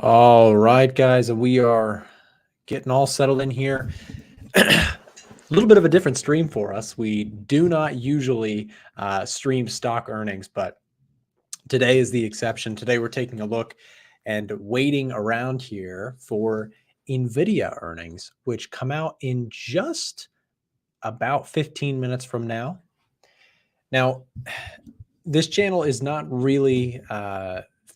All right, guys, and we are getting all settled in here. A little bit of a different stream for us. We do not usually stream stock earnings, but today is the exception. Today we're taking a look and waiting around here for Nvda earnings, which come out in just about 15 minutes from now. Now, this channel is not really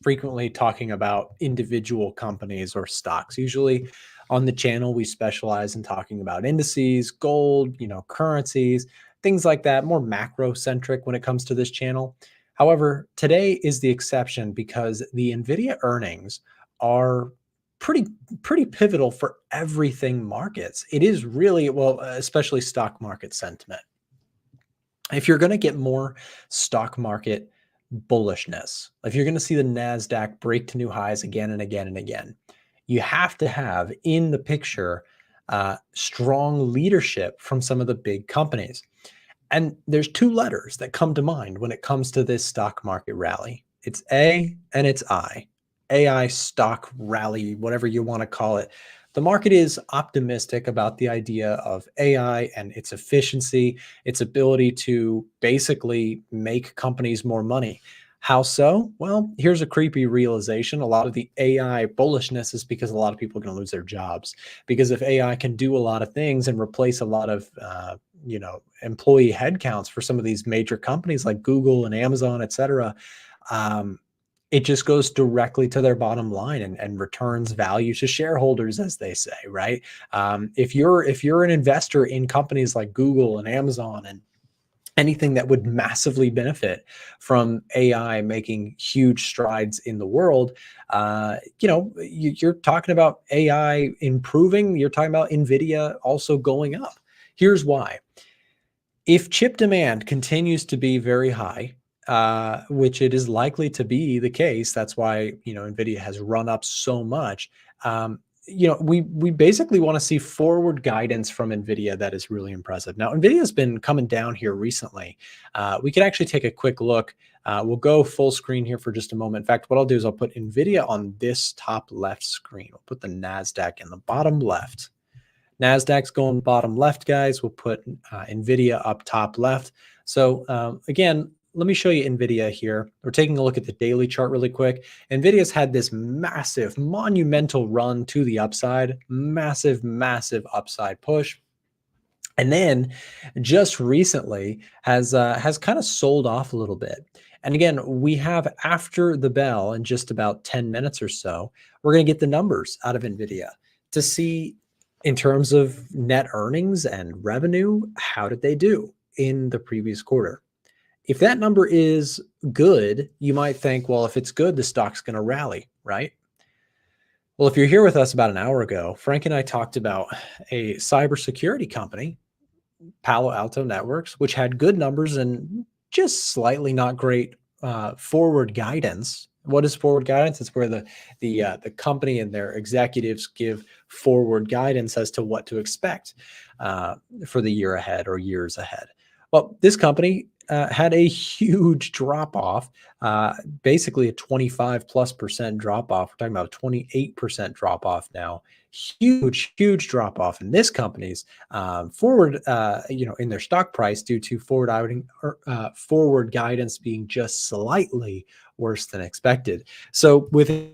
frequently talking about individual companies or stocks. Usually on the channel, we specialize in talking about indices, gold, currencies, things like that, more macro centric when it comes to this channel. However, today is the exception because the Nvidia earnings are pretty pivotal for everything markets. It is really, well, especially stock market sentiment. If you're going to get more stock market bullishness, if you're going to see the Nasdaq break to new highs again and again and again, you have to have in the picture strong leadership from some of the big companies. And there's two letters that come to mind when it comes to this stock market rally. It's A and it's I. AI stock rally, whatever you want to call it. The market is optimistic about the idea of AI and its efficiency, its ability to basically make companies more money. How so? Well, here's a creepy realization. A lot of the AI bullishness is because a lot of people are going to lose their jobs. Because if AI can do a lot of things and replace a lot of employee headcounts for some of these major companies like Google and Amazon, et cetera, it just goes directly to their bottom line and returns value to shareholders, as they say, right? If you're an investor in companies like Google and Amazon and anything that would massively benefit from AI making huge strides in the world, you're talking about AI improving. You're talking about Nvidia also going up. Here's why. If chip demand continues to be very high, which it is likely to be the case, that's why Nvidia has run up so much. We basically want to see forward guidance from Nvidia that is really impressive. Now, Nvidia has been coming down here recently. We can actually take a quick look. We'll go full screen here for just a moment. In fact, what I'll do is I'll put Nvidia on this top left screen. We'll put the Nasdaq in the bottom left. Nasdaq's going bottom left, guys. We'll put Nvidia up top left. So again, let me show you Nvidia here. We're taking a look at the daily chart really quick. Nvidia's had this massive, monumental run to the upside, massive upside push. And then just recently has kind of sold off a little bit. And again, we have after the bell in just about 10 minutes or so, we're going to get the numbers out of Nvidia to see in terms of net earnings and revenue, how did they do in the previous quarter? If that number is good, you might think, well, if it's good, the stock's going to rally, right? Well, if you're here with us about an hour ago, Frank and I talked about a cybersecurity company, Palo Alto Networks, which had good numbers and just slightly not great forward guidance. What is forward guidance? It's where the company and their executives give forward guidance as to what to expect for the year ahead or years ahead. Well, this company had a huge drop off, basically a 25+% drop off. We're talking about a 28% drop off now. Huge drop off in this company's forward, in their stock price due to forward guidance being just slightly worse than expected. So with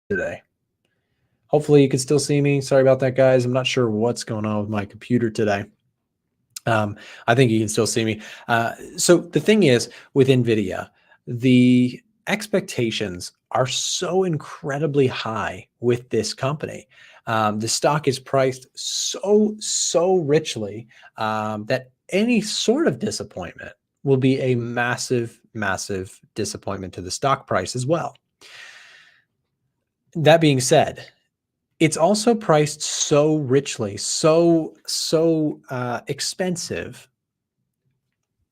today. Hopefully you can still see me. Sorry about that, guys. I'm not sure what's going on with my computer today. I think you can still see me. So the thing is with Nvidia, the expectations are so incredibly high with this company. The stock is priced so richly that any sort of disappointment will be a massive disappointment to the stock price as well. That being said, it's also priced so richly, so expensive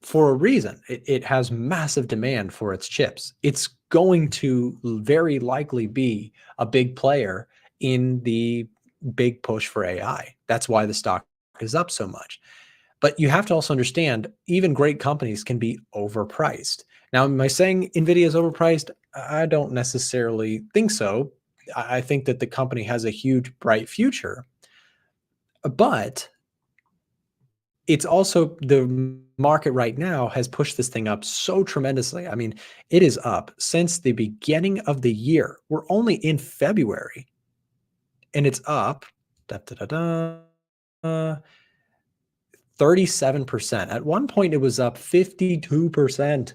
for a reason. It has massive demand for its chips. It's going to very likely be a big player in the big push for AI. That's why the stock is up so much. But you have to also understand, even great companies can be overpriced. Now, am I saying Nvidia is overpriced? I don't necessarily think so. I think that the company has a huge, bright future, but it's also the market right now has pushed this thing up so tremendously. I mean, it is up since the beginning of the year. We're only in February, and it's up da, da, da, da, 37%. At one point, it was up 52%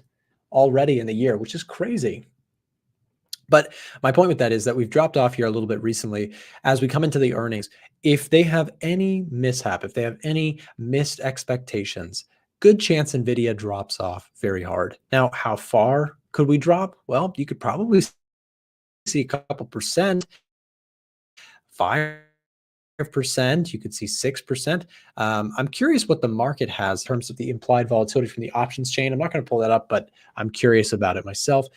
already in the year, which is crazy. But my point with that is that we've dropped off here a little bit recently as we come into the earnings. If they have any mishap, if they have any missed expectations, good chance Nvidia drops off very hard. Now, how far could we drop? Well, you could probably see a couple percent, 5%, you could see 6%. I'm curious what the market has in terms of the implied volatility from the options chain. I'm not going to pull that up, but I'm curious about it myself.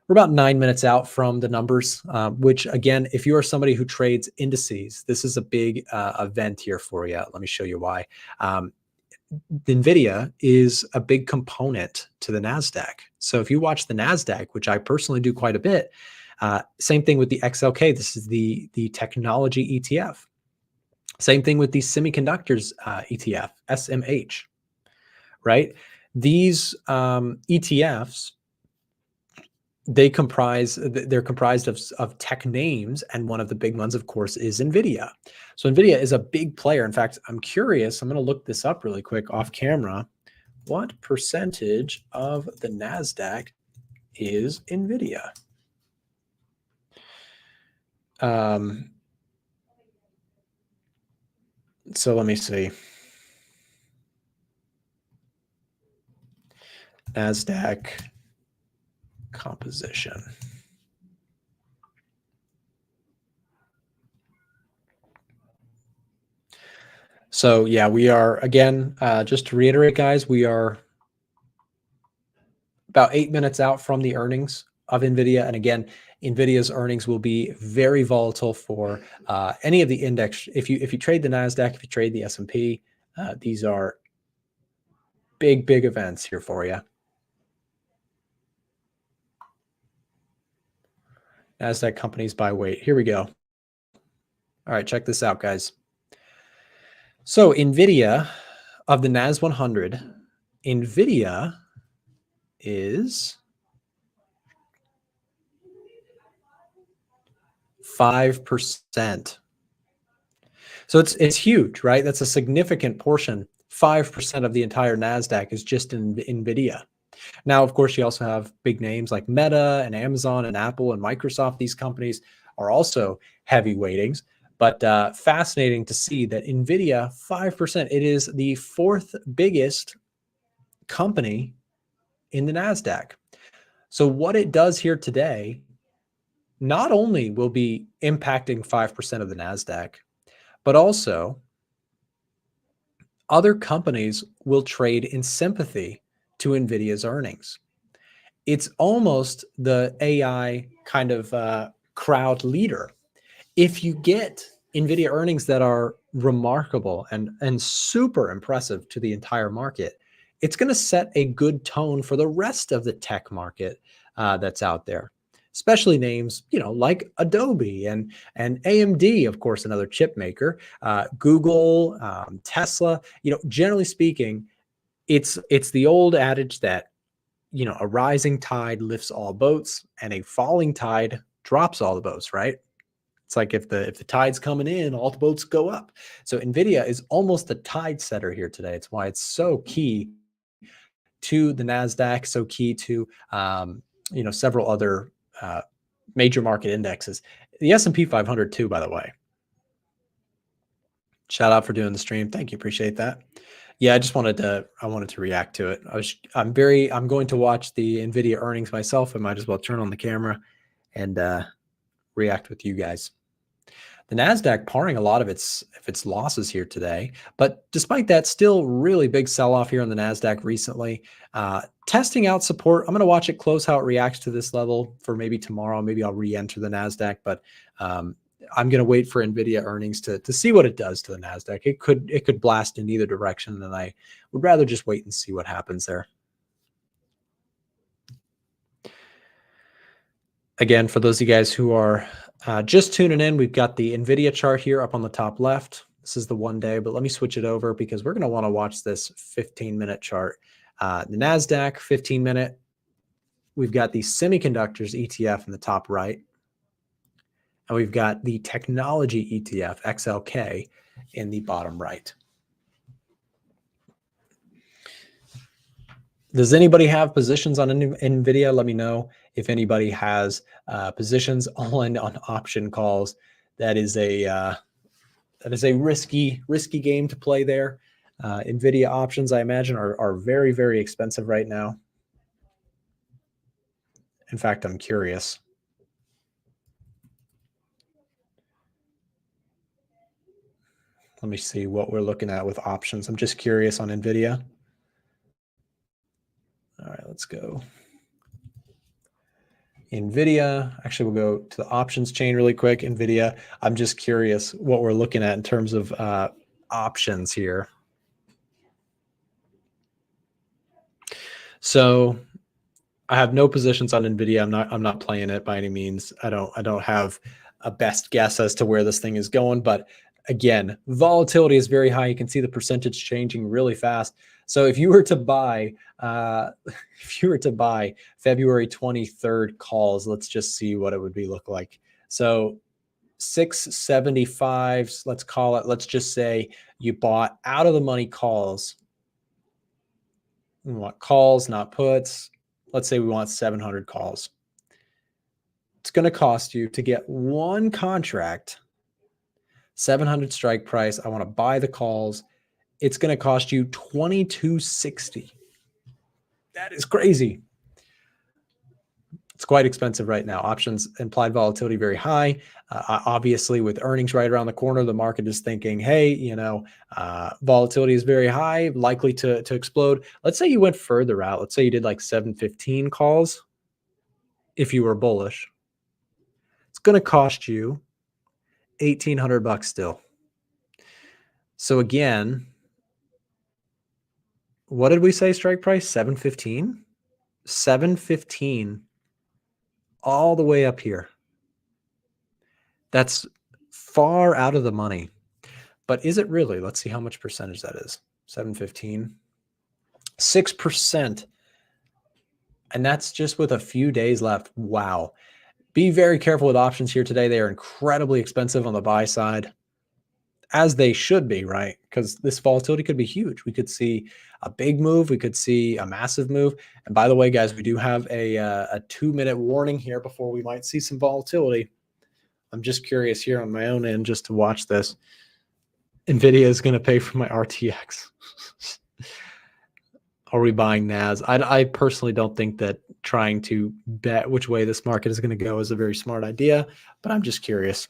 We're about 9 minutes out from the numbers, which again, if you are somebody who trades indices, this is a big event here for you. Let me show you why. Nvidia is a big component to the NASDAQ. So if you watch the NASDAQ, which I personally do quite a bit, same thing with the XLK. This is the technology ETF. Same thing with the semiconductors ETF, SMH, right? These ETFs, they're comprised of tech names, and one of the big ones, of course, is Nvidia. So Nvidia is a big player. In fact, I'm curious, I'm going to look this up really quick off camera. What percentage of the NASDAQ is Nvidia? So let me see. NASDAQ composition. So yeah, we are, again, just to reiterate, guys, we are about 8 minutes out from the earnings of Nvidia. And again, Nvidia's earnings will be very volatile for any of the index. If you trade the NASDAQ, if you trade the S&P, these are big events here for you. NASDAQ companies by weight. Here we go. All right, check this out, guys. So Nvidia, of the NAS 100, Nvidia is 5%. So it's huge, right? That's a significant portion. 5% of the entire NASDAQ is just in Nvidia. Now, of course, you also have big names like Meta and Amazon and Apple and Microsoft. These companies are also heavy weightings, but fascinating to see that Nvidia, 5%, it is the fourth biggest company in the NASDAQ. So what it does here today not only will be impacting 5% of the NASDAQ, but also other companies will trade in sympathy to Nvidia's earnings. It's almost the AI kind of crowd leader. If you get Nvidia earnings that are remarkable and super impressive to the entire market, it's going to set a good tone for the rest of the tech market that's out there, especially names, like Adobe and AMD, of course, another chip maker, Google, Tesla. Generally speaking, it's the old adage that, a rising tide lifts all boats and a falling tide drops all the boats, right? It's like if the tide's coming in, all the boats go up. So Nvidia is almost the tide setter here today. It's why it's so key to the NASDAQ, so key to several other major market indexes. The S&P 500 too, by the way. Shout out for doing the stream. Thank you. Appreciate that. Yeah, I wanted to react to it. I'm going to watch the Nvidia earnings myself. I might as well turn on the camera and react with you guys. The NASDAQ paring a lot of its losses here today, but despite that, still really big sell-off here on the NASDAQ recently. Testing out support. I'm going to watch it close, how it reacts to this level for maybe tomorrow. Maybe I'll re-enter the NASDAQ, but I'm going to wait for Nvidia earnings to see what it does to the Nasdaq. It could blast in either direction, and I would rather just wait and see what happens there. Again, for those of you guys who are just tuning in, we've got the Nvidia chart here up on the top left. This is the 1 day, but let me switch it over because we're going to want to watch this 15-minute chart. The Nasdaq 15-minute. We've got the semiconductors ETF in the top right. And we've got the technology ETF, XLK, in the bottom right. Does anybody have positions on Nvidia? Let me know if anybody has positions on option calls. That is a risky game to play there. Nvidia options, I imagine, are very, very expensive right now. In fact, I'm curious. Let me see what we're looking at with options. I'm just curious on Nvidia. All right, let's go. Nvidia, actually we'll go to the options chain really quick. Nvidia, I'm just curious what we're looking at in terms of options here. So I have no positions on Nvidia. I'm not playing it by any means. I don't have a best guess as to where this thing is going, but again, volatility is very high. You can see the percentage changing really fast. So if you were to buy, February 23rd calls, let's just see what it would look like. So 675, let's call it. Let's just say you bought out of the money calls. We want calls, not puts. Let's say we want 700 calls. It's going to cost you to get one contract, 700 strike price. I want to buy the calls. It's going to cost you $22.60. That is crazy. It's quite expensive right now. Options implied volatility very high. Obviously, with earnings right around the corner, the market is thinking, hey, volatility is very high, likely to explode. Let's say you went further out. Let's say you did like 715 calls. If you were bullish, it's going to cost you $1,800 still. So again, what did we say strike price? 715? 715 all the way up here. That's far out of the money. But is it really? Let's see how much percentage that is. 715. 6%. And that's just with a few days left. Wow. Be very careful with options here today. They are incredibly expensive on the buy side, as they should be, right? Because this volatility could be huge. We could see a big move. We could see a massive move. And by the way, guys, we do have a 2-minute warning here before we might see some volatility. I'm just curious here on my own end just to watch this. Nvidia is going to pay for my RTX. Are we buying NAS? I personally don't think that trying to bet which way this market is going to go is a very smart idea, but I'm just curious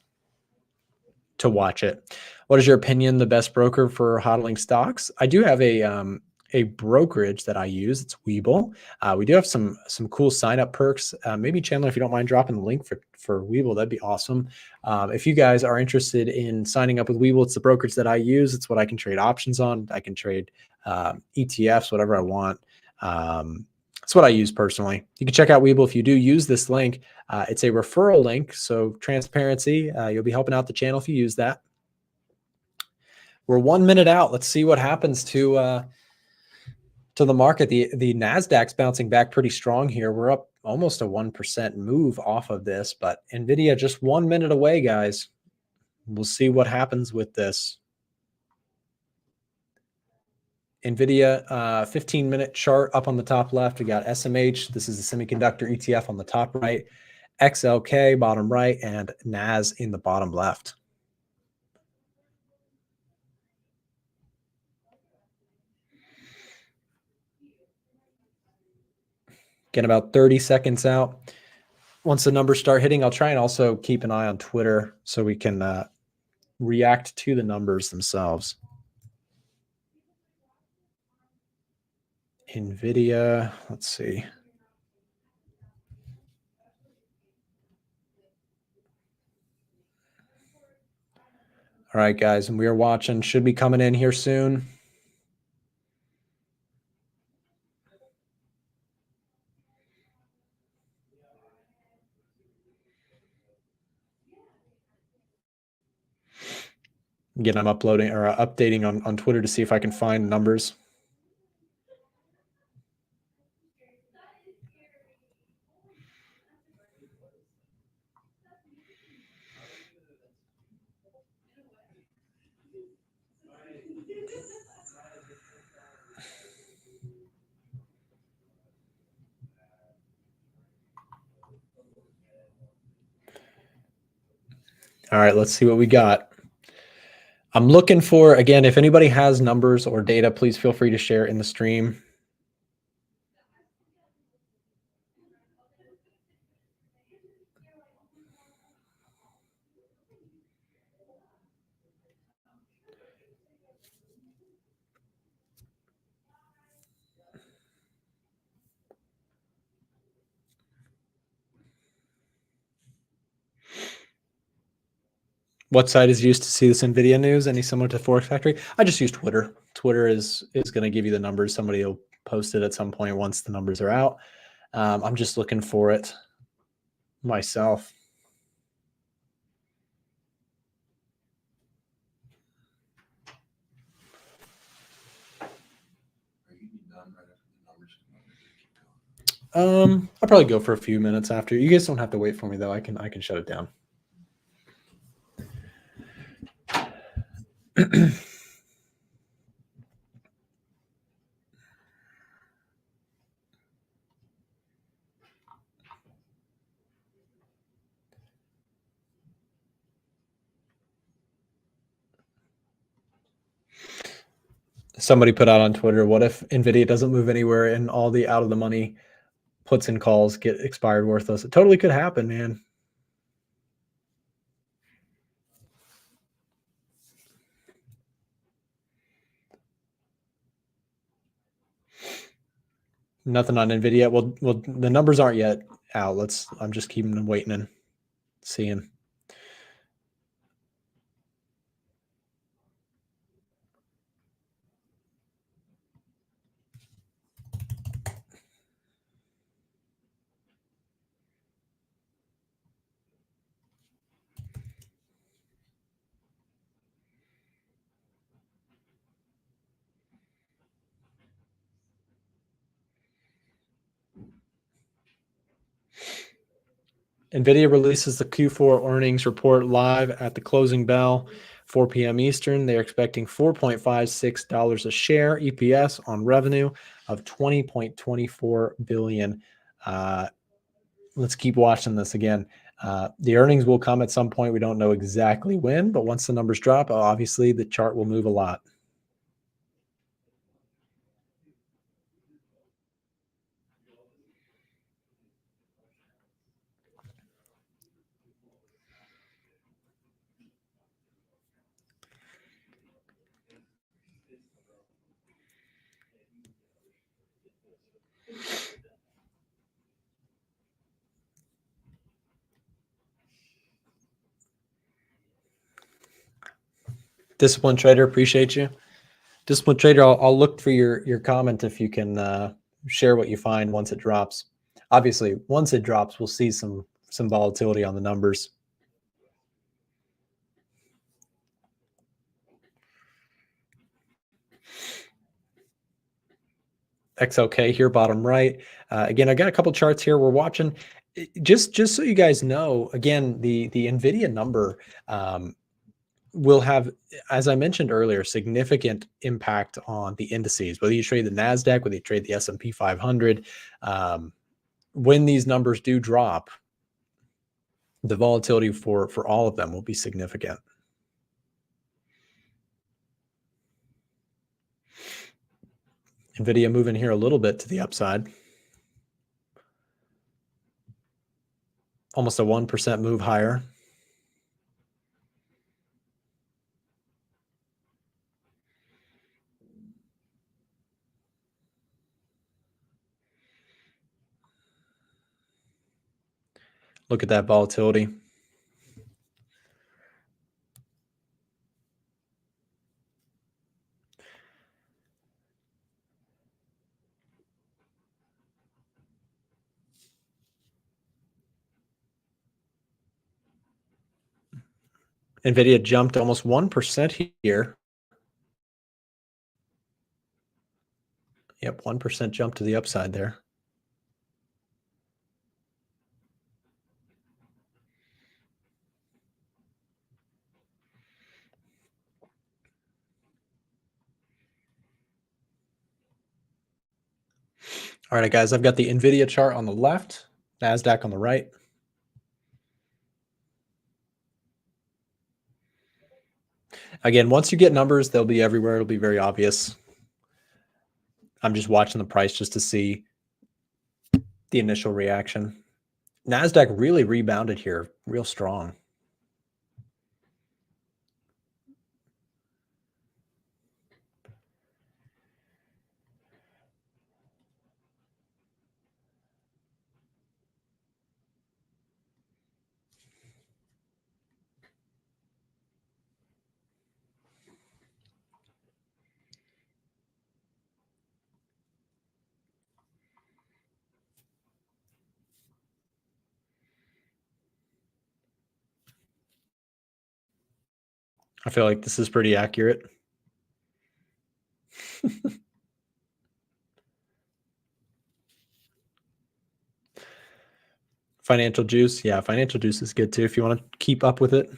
to watch it. What is your opinion, the best broker for hodling stocks? I do have a brokerage that I use. It's WeBull. We do have some cool sign up perks. Maybe Chandler, if you don't mind dropping the link for WeBull, that'd be awesome. If you guys are interested in signing up with WeBull, it's the brokerage that I use. It's what I can trade options on. I can trade ETFs, whatever I want. That's what I use personally. You can check out WeBull if you do use this link. It's a referral link, so transparency. You'll be helping out the channel if you use that. We're 1 minute out. Let's see what happens to the market. The Nasdaq's bouncing back pretty strong here. We're up almost a 1% move off of this, but Nvidia just 1 minute away, guys. We'll see what happens with this. Nvidia 15-minute chart up on the top left. We got SMH. This is the semiconductor ETF on the top right, XLK bottom right, and NAS in the bottom left. Get about 30 seconds out. Once the numbers start hitting, I'll try and also keep an eye on Twitter so we can react to the numbers themselves. Nvidia, let's see. All right, guys, and we are watching. Should be coming in here soon. Again, I'm uploading or updating on Twitter to see if I can find numbers. All right, let's see what we got. I'm looking for, again, if anybody has numbers or data, please feel free to share in the stream. What site is used to see this NVIDIA news? Any similar to Forex Factory? I just use Twitter. Twitter is going to give you the numbers. Somebody will post it at some point once the numbers are out. I'm just looking for it myself. I'll probably go for a few minutes after. You guys don't have to wait for me though. I can shut it down. Somebody put out on Twitter, what if NVIDIA doesn't move anywhere and all the out of the money puts and calls get expired worthless? It totally could happen, man. Nothing on NVIDIA. Well, the numbers aren't yet out. I'm just keeping them waiting and seeing. NVIDIA releases the Q4 earnings report live at the closing bell, 4 p.m. Eastern. They're expecting $4.56 a share EPS on revenue of $20.24 billion. Let's keep watching this again. The earnings will come at some point. We don't know exactly when, but once the numbers drop, obviously the chart will move a lot. Disciplined Trader, appreciate you. Disciplined Trader, I'll look for your comment if you can share what you find once it drops. Obviously, once it drops, we'll see some volatility on the numbers. XLK here, bottom right. Again, I got a couple charts here we're watching. Just so you guys know, again, the NVIDIA number will have, as I mentioned earlier, significant impact on the indices, whether you trade the NASDAQ, whether you trade the S&P 500. When these numbers do drop, the volatility for all of them will be significant. NVIDIA moving here a little bit to the upside. Almost a 1% move higher. Look at that volatility. Nvidia jumped almost 1% here. Yep, 1% jump to the upside there. All right, guys, I've got the Nvidia chart on the left, NASDAQ on the right. Again, once you get numbers, they'll be everywhere. It'll be very obvious. I'm just watching the price just to see the initial reaction. NASDAQ really rebounded here, real strong. I feel like this is pretty accurate. Financial juice. Yeah, financial juice is good too if you want to keep up with it.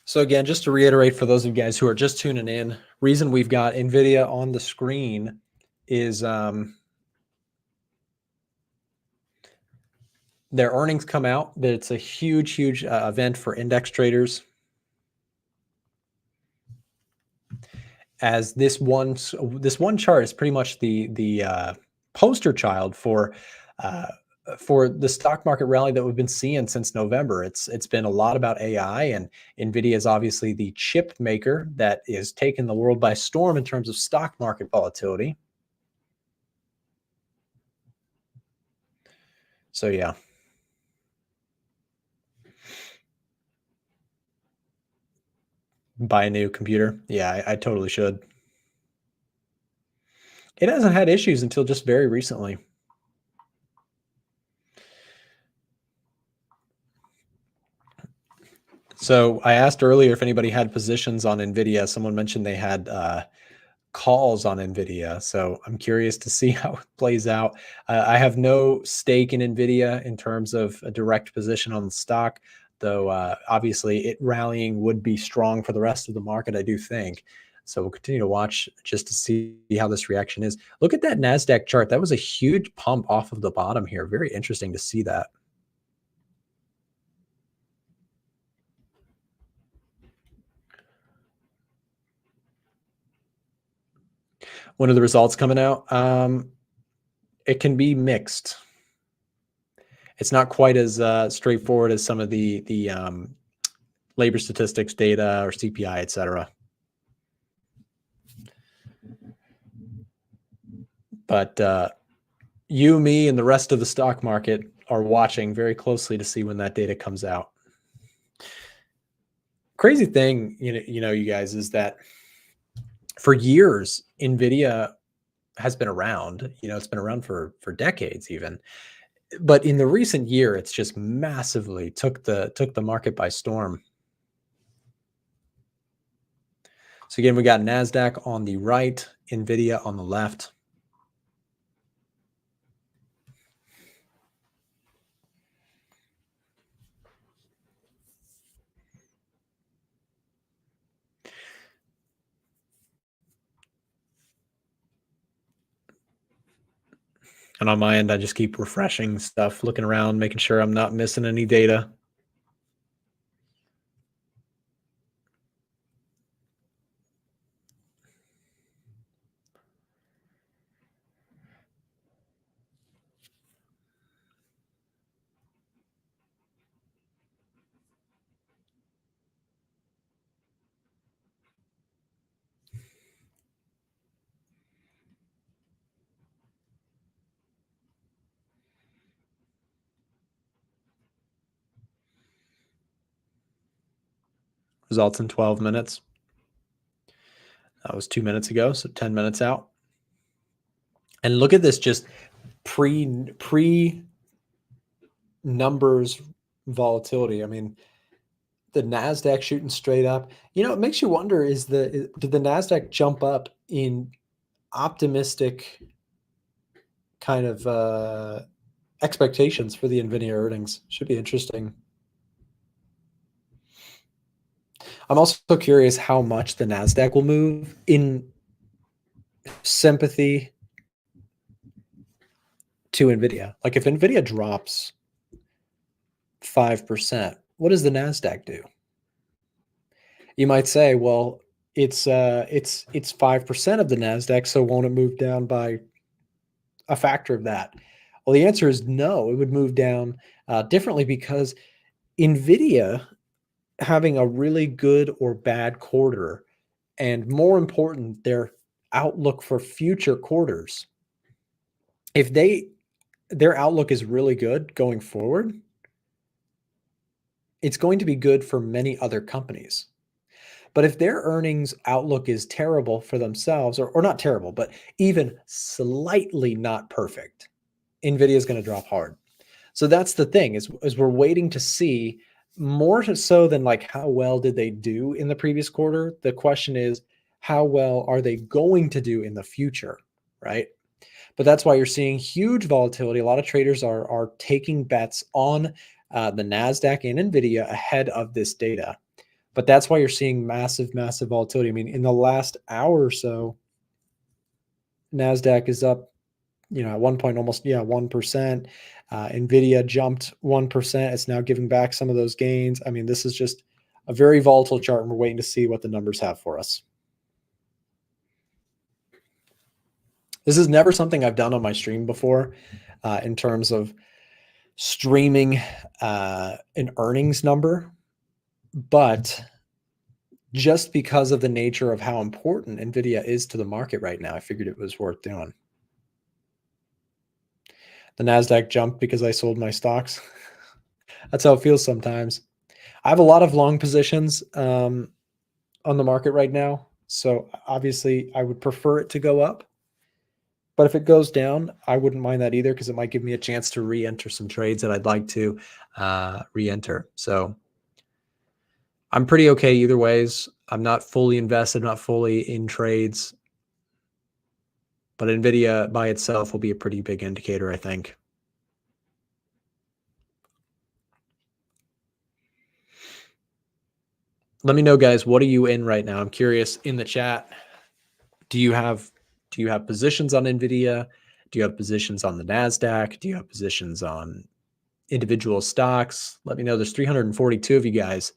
So again, just to reiterate for those of you guys who are just tuning in, reason we've got Nvidia on the screen is their earnings come out, but it's a huge event for index traders. As this one chart is pretty much the poster child for the stock market rally that we've been seeing since November. It's been a lot about AI, and Nvidia is obviously the chip maker that is taking the world by storm in terms of stock market volatility. So yeah. Buy a new computer. Yeah, I totally should. It hasn't had issues until just very recently. So I asked earlier if anybody had positions on Nvidia. Someone mentioned they had calls on Nvidia. So I'm curious to see how it plays out. I have no stake in Nvidia in terms of a direct position on the stock, though obviously it rallying would be strong for the rest of the market, I do think. So we'll continue to watch just to see how this reaction is. Look at that NASDAQ chart. That was a huge pump off of the bottom here. Very interesting to see that. When are the results coming out? It can be mixed. It's not quite as straightforward as some of the labor statistics data or CPI, et cetera. But you, me, and the rest of the stock market are watching very closely to see when that data comes out. Crazy thing, you know, you guys, is that for years, Nvidia has been around. You know, it's been around for decades even. But in the recent year, it's just massively took the market by storm. So again, we got NASDAQ on the right, Nvidia on the left. And on my end, I just keep refreshing stuff, looking around, making sure I'm not missing any data. Results in 12 minutes. That was 2 minutes ago, so 10 minutes out. And look at this, just pre numbers volatility. I mean, the NASDAQ shooting straight up. You know, it makes you wonder, did the NASDAQ jump up in optimistic kind of expectations for the Nvidia earnings? Should be interesting. I'm also curious how much the NASDAQ will move in sympathy to Nvidia. Like if Nvidia drops 5%, what does the NASDAQ do? You might say, well, it's 5% of the NASDAQ, so won't it move down by a factor of that? Well, the answer is no. It would move down differently because Nvidia having a really good or bad quarter, and more important, their outlook for future quarters. If their outlook is really good going forward, it's going to be good for many other companies. But if their earnings outlook is terrible for themselves, or not terrible, but even slightly not perfect, Nvidia is going to drop hard. So that's the thing, is we're waiting to see, more so than like how well did they do in the previous quarter. The question is, how well are they going to do in the future, right? But that's why you're seeing huge volatility. A lot of traders are taking bets on the NASDAQ and Nvidia ahead of this data. But that's why you're seeing massive volatility. I mean, in the last hour or so, NASDAQ is up, at one point almost 1%. Nvidia jumped 1%. It's now giving back some of those gains. I mean, this is just a very volatile chart, and we're waiting to see what the numbers have for us. This is never something I've done on my stream before, in terms of streaming an earnings number. But just because of the nature of how important Nvidia is to the market right now, I figured it was worth doing. The NASDAQ jumped because I sold my stocks. That's how it feels sometimes. I have a lot of long positions on the market right now. So obviously I would prefer it to go up. But if it goes down, I wouldn't mind that either, because it might give me a chance to re-enter some trades that I'd like to re-enter. So I'm pretty okay either ways. I'm not fully invested, not fully in trades. But Nvidia by itself will be a pretty big indicator, I think. Let me know, guys, what are you in right now? I'm curious in the chat. Do you have positions on Nvidia? Do you have positions on the NASDAQ? Do you have positions on individual stocks? Let me know. There's 342 of you guys.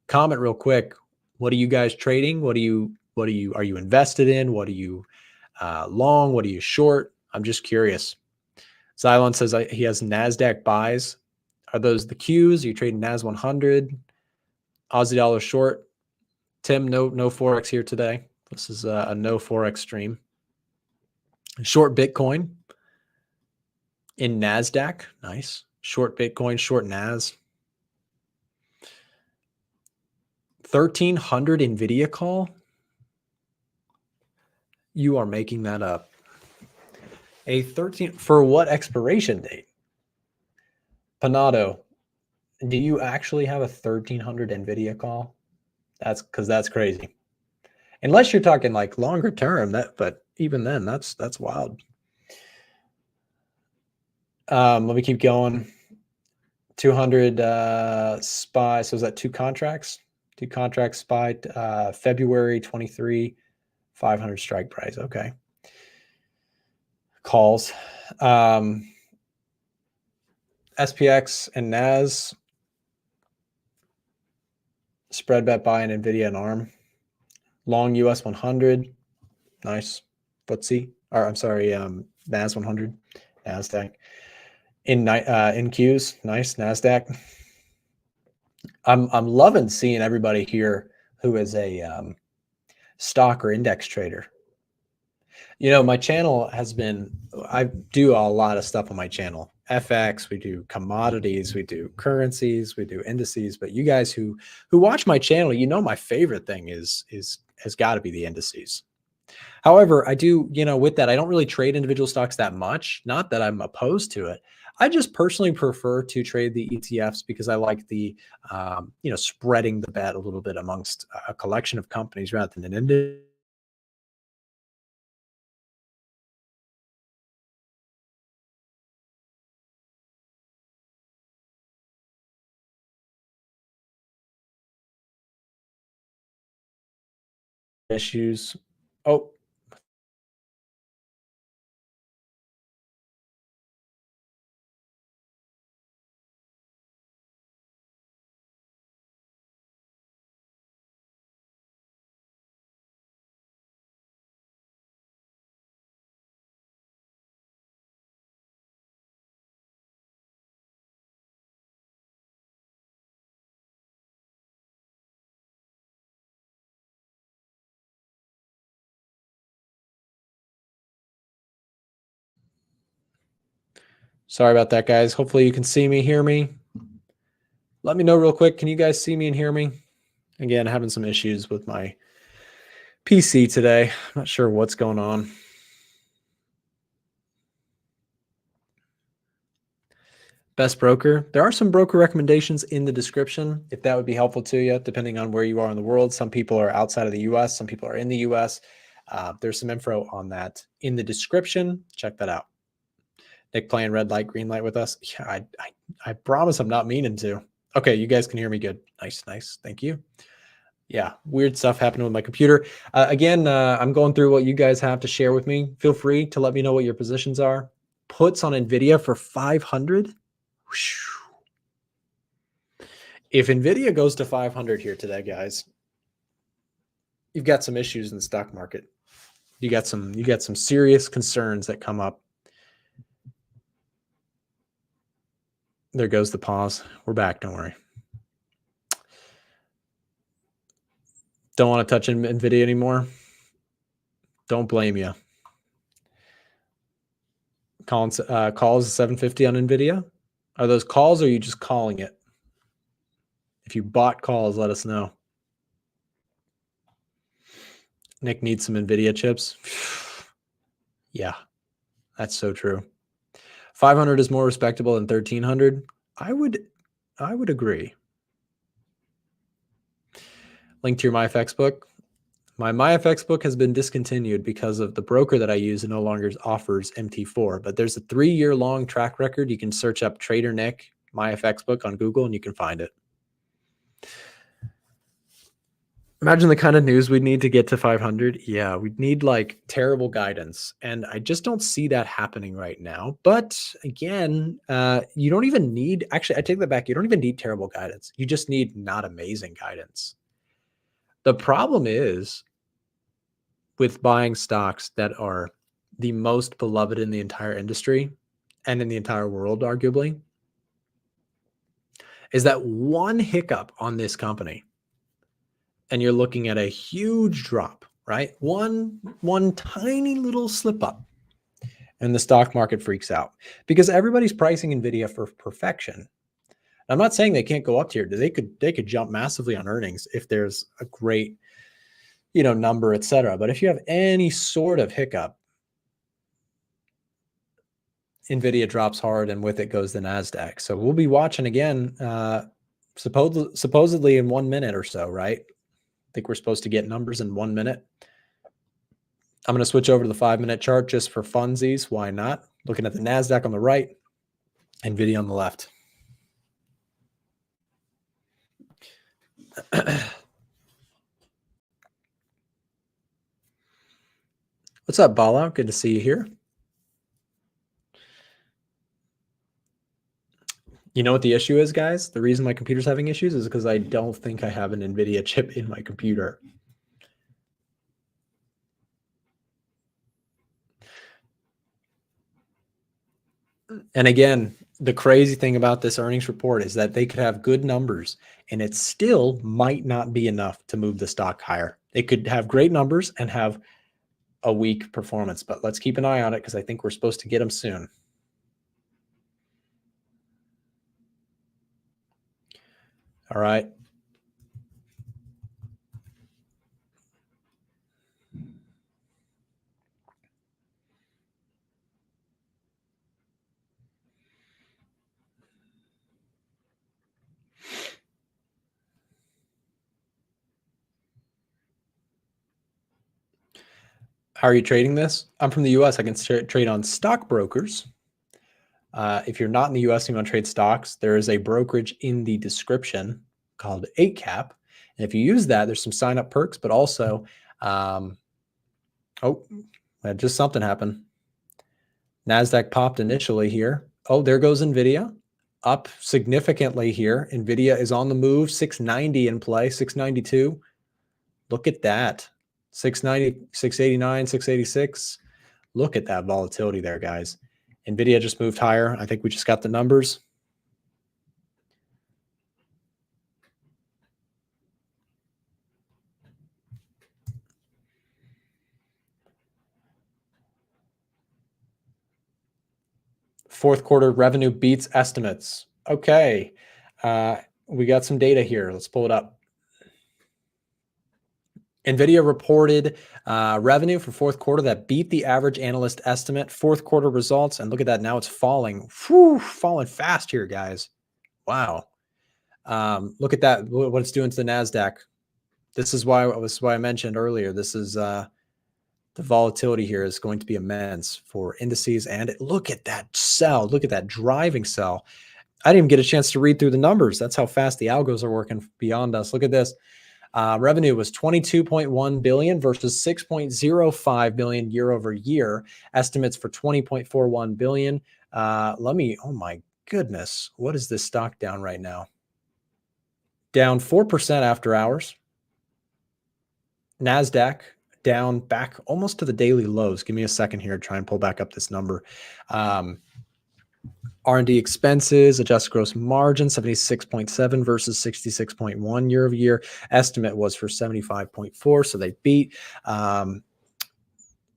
Comment real quick. What are you guys trading? Are you invested in? What are you long? What are you short? I'm just curious. Xylon says he has NASDAQ buys. Are those the Qs? Are you trading NAS 100? Aussie dollar short. Tim, no Forex here today. This is a no Forex stream. Short Bitcoin in NASDAQ. Nice. Short Bitcoin, short NAS. 1,300 Nvidia call? You are making that up. A 13 for what expiration date? Panado, do you actually have a 1,300 Nvidia call? That's crazy. Unless you're talking like longer term, but even then, that's wild. Let me keep going. 200 SPY. So is that two contracts? Two contracts SPY, February 23, 500 strike price. Okay. Calls. SPX and NAS. Spread bet buy in Nvidia and ARM. Long US 100. Nice. FTSE. Or I'm sorry, NAS 100. NASDAQ. In Qs. Nice. NASDAQ. I'm loving seeing everybody here who is a stock or index trader. My channel has been, I do a lot of stuff on my channel. FX, we do commodities, we do currencies, we do indices. But you guys who watch my channel, my favorite thing has got to be the indices. However, I do, with that, I don't really trade individual stocks that much. Not that I'm opposed to it. I just personally prefer to trade the ETFs because I like the, spreading the bet a little bit amongst a collection of companies rather than an individual issues. Oh, sorry about that, guys. Hopefully you can see me, hear me. Let me know real quick. Can you guys see me and hear me? Again, having some issues with my PC today. I'm not sure what's going on. Best broker. There are some broker recommendations in the description, if that would be helpful to you, depending on where you are in the world. Some people are outside of the US, some people are in the US. There's some info on that in the description. Check that out. Nick playing red light, green light with us. Yeah, I promise I'm not meaning to. Okay, you guys can hear me good. Nice, nice. Thank you. Yeah, weird stuff happening with my computer. Again, I'm going through what you guys have to share with me. Feel free to let me know what your positions are. Puts on Nvidia for 500. If Nvidia goes to 500 here today, guys, you've got some issues in the stock market. You got some serious concerns that come up. There goes the pause. We're back. Don't worry. Don't want to touch Nvidia anymore. Don't blame you. Calls 750 on Nvidia. Are those calls or are you just calling it? If you bought calls, let us know. Nick needs some Nvidia chips. Yeah, that's so true. 500 is more respectable than 1300. I would agree. Link to your MyFX book. My MyFX book has been discontinued because of the broker that I use no longer offers MT4, but there's a 3-year long track record. You can search up Trader Nick MyFX book on Google and you can find it. Imagine the kind of news we'd need to get to 500. Yeah, we'd need like terrible guidance. And I just don't see that happening right now. But again, you don't even need, actually, I take that back. You don't even need terrible guidance. You just need not amazing guidance. The problem is with buying stocks that are the most beloved in the entire industry and in the entire world, arguably, is that one hiccup on this company and you're looking at a huge drop, right? One tiny little slip up and the stock market freaks out because everybody's pricing Nvidia for perfection. I'm not saying they can't go up here. They could jump massively on earnings if there's a great, number, et cetera. But if you have any sort of hiccup, Nvidia drops hard and with it goes the NASDAQ. So we'll be watching again, supposedly in 1 minute or so, right? I think we're supposed to get numbers in 1 minute. I'm going to switch over to the 5-minute chart just for funsies. Why not? Looking at the NASDAQ on the right, Nvidia on the left. What's up, Bala? Good to see you here. You know what the issue is, guys? The reason my computer's having issues is because I don't think I have an Nvidia chip in my computer. And again, the crazy thing about this earnings report is that they could have good numbers and it still might not be enough to move the stock higher. They could have great numbers and have a weak performance, but let's keep an eye on it because I think we're supposed to get them soon. All right. How are you trading this? I'm from the US. I can trade on stockbrokers. If you're not in the US and you want to trade stocks, there is a brokerage in the description called Eightcap. And if you use that, there's some sign up perks, but also, just something happened. NASDAQ popped initially here. Oh, there goes Nvidia, up significantly here. Nvidia is on the move, 690 in play, 692. Look at that. 690, 689, 686. Look at that volatility there, guys. Nvidia just moved higher. I think we just got the numbers. Fourth quarter revenue beats estimates. Okay. We got some data here. Let's pull it up. Nvidia reported revenue for fourth quarter that beat the average analyst estimate. Fourth quarter results, and look at that. Now it's falling. Whew, falling fast here, guys. Wow. Look at that. What it's doing to the NASDAQ. This is why I mentioned earlier. This is the volatility here is going to be immense for indices. And look at that sell. Look at that driving sell. I didn't even get a chance to read through the numbers. That's how fast the algos are working beyond us. Look at this. Revenue was 22.1 billion versus 6.05 billion year over year. Estimates for 20.41 billion. Oh my goodness. What is this stock down right now? Down 4% after hours. NASDAQ down back almost to the daily lows. Give me a second here to try and pull back up this number. R&D expenses, adjusted gross margin, 76.7 versus 66.1 year over year. Estimate was for 75.4, so they beat.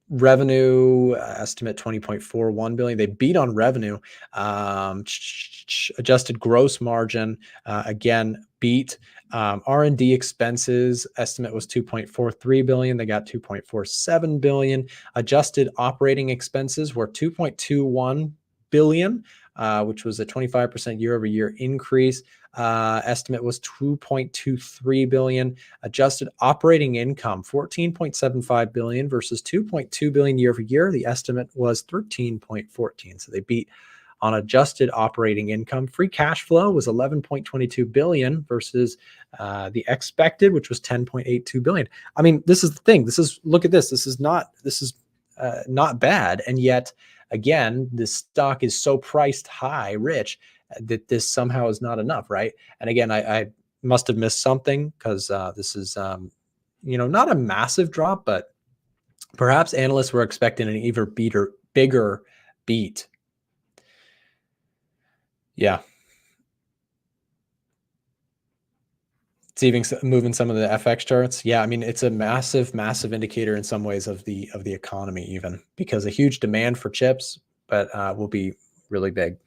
Revenue estimate 20.41 billion. They beat on revenue. Adjusted gross margin again beat. R&D expenses estimate was 2.43 billion. They got 2.47 billion. Adjusted operating expenses were 2.21 billion, which was a 25% year over year increase. Estimate was 2.23 billion. Adjusted operating income 14.75 billion versus 2.2 billion year over year. The estimate was 13.14. So they beat on adjusted operating income. Free cash flow was 11.22 billion versus the expected, which was 10.82 billion. I mean, this is the thing. Look at this. This is not bad, and yet again, this stock is so priced high, rich, that this somehow is not enough, right? And again, I must have missed something because this is, not a massive drop, but perhaps analysts were expecting an even bigger beat. Yeah. It's even moving some of the FX charts. Yeah, I mean, it's a massive, massive indicator in some ways of the economy, even because a huge demand for chips, but will be really big.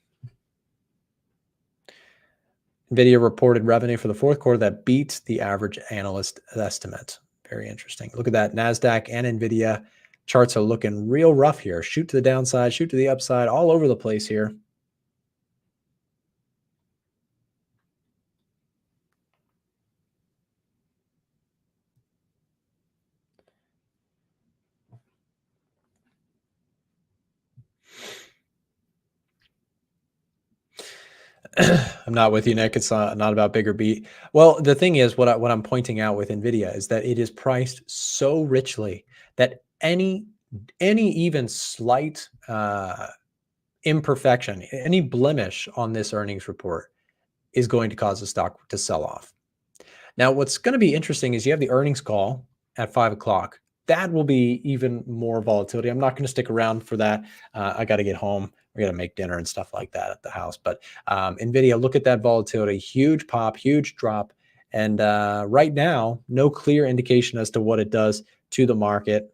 Nvidia reported revenue for the fourth quarter that beats the average analyst estimate. Very interesting. Look at that. NASDAQ and Nvidia charts are looking real rough here. Shoot to the downside, shoot to the upside, all over the place here. I'm not with you, Nick. It's not about bigger beat. Well, the thing is, what I'm pointing out with Nvidia is that it is priced so richly that any even slight imperfection, any blemish on this earnings report is going to cause the stock to sell off. Now, what's going to be interesting is you have the earnings call at 5 o'clock. That will be even more volatility. I'm not going to stick around for that. I got to get home. We got to make dinner and stuff like that at the house. But Nvidia, look at that volatility. Huge pop, huge drop. And right now, no clear indication as to what it does to the market.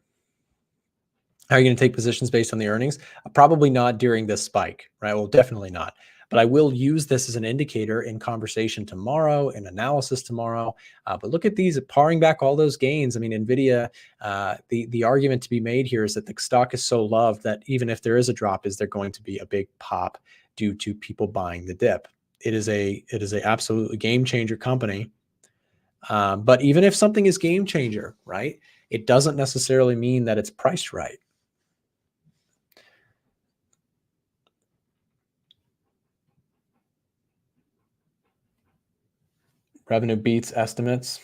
How are you going to take positions based on the earnings? Probably not during this spike, right? Well, definitely not. But I will use this as an indicator in conversation tomorrow, in analysis tomorrow. But look at these, paring back all those gains. I mean, Nvidia, the argument to be made here is that the stock is so loved that even if there is a drop, is there going to be a big pop due to people buying the dip? It is a absolutely game changer company. But even if something is game changer, right? it doesn't necessarily mean that it's priced right. Revenue beats estimates.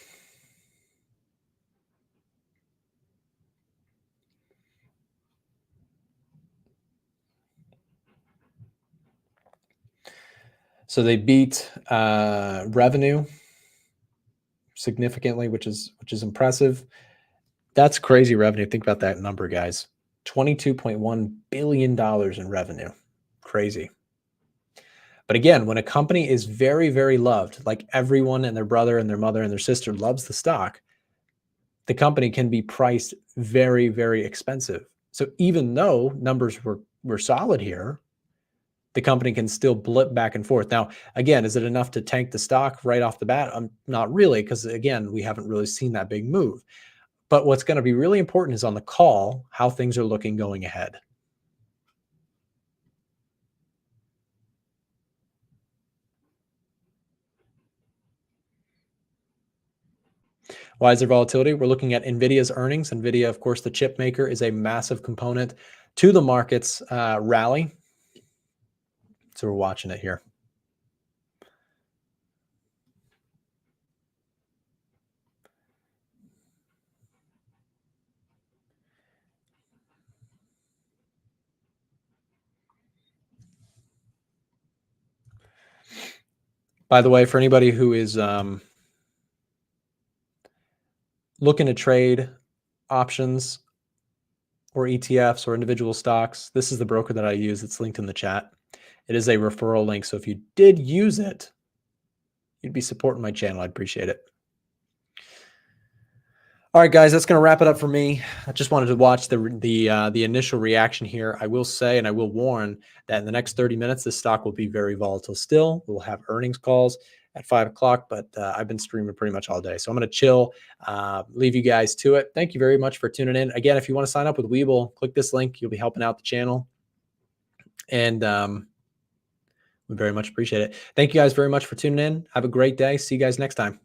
So they beat revenue significantly, which is impressive. That's crazy revenue. Think about that number, guys. $22.1 billion in revenue. Crazy. But again, when a company is very, very loved, like everyone and their brother and their mother and their sister loves the stock, the company can be priced very, very expensive. So even though numbers were solid here, the company can still blip back and forth. Now, again, is it enough to tank the stock right off the bat? Not really, because again, we haven't really seen that big move. But what's going to be really important is on the call, how things are looking going ahead. Why is there volatility? We're looking at Nvidia's earnings. Nvidia, of course, the chip maker, is a massive component to the market's rally. So we're watching it here. By the way, for anybody who is looking to trade options or ETFs or individual stocks, this is the broker that I use. It's linked in the chat. It is a referral link. So if you did use it, you'd be supporting my channel. I'd appreciate it. All right, guys, that's going to wrap it up for me. I just wanted to watch the initial reaction here. I will say, and I will warn, that in the next 30 minutes, this stock will be very volatile still. We'll have earnings calls at 5 o'clock, but I've been streaming pretty much all day. So I'm going to chill, leave you guys to it. Thank you very much for tuning in. Again, if you want to sign up with WeBull, click this link. You'll be helping out the channel. And we very much appreciate it. Thank you guys very much for tuning in. Have a great day. See you guys next time.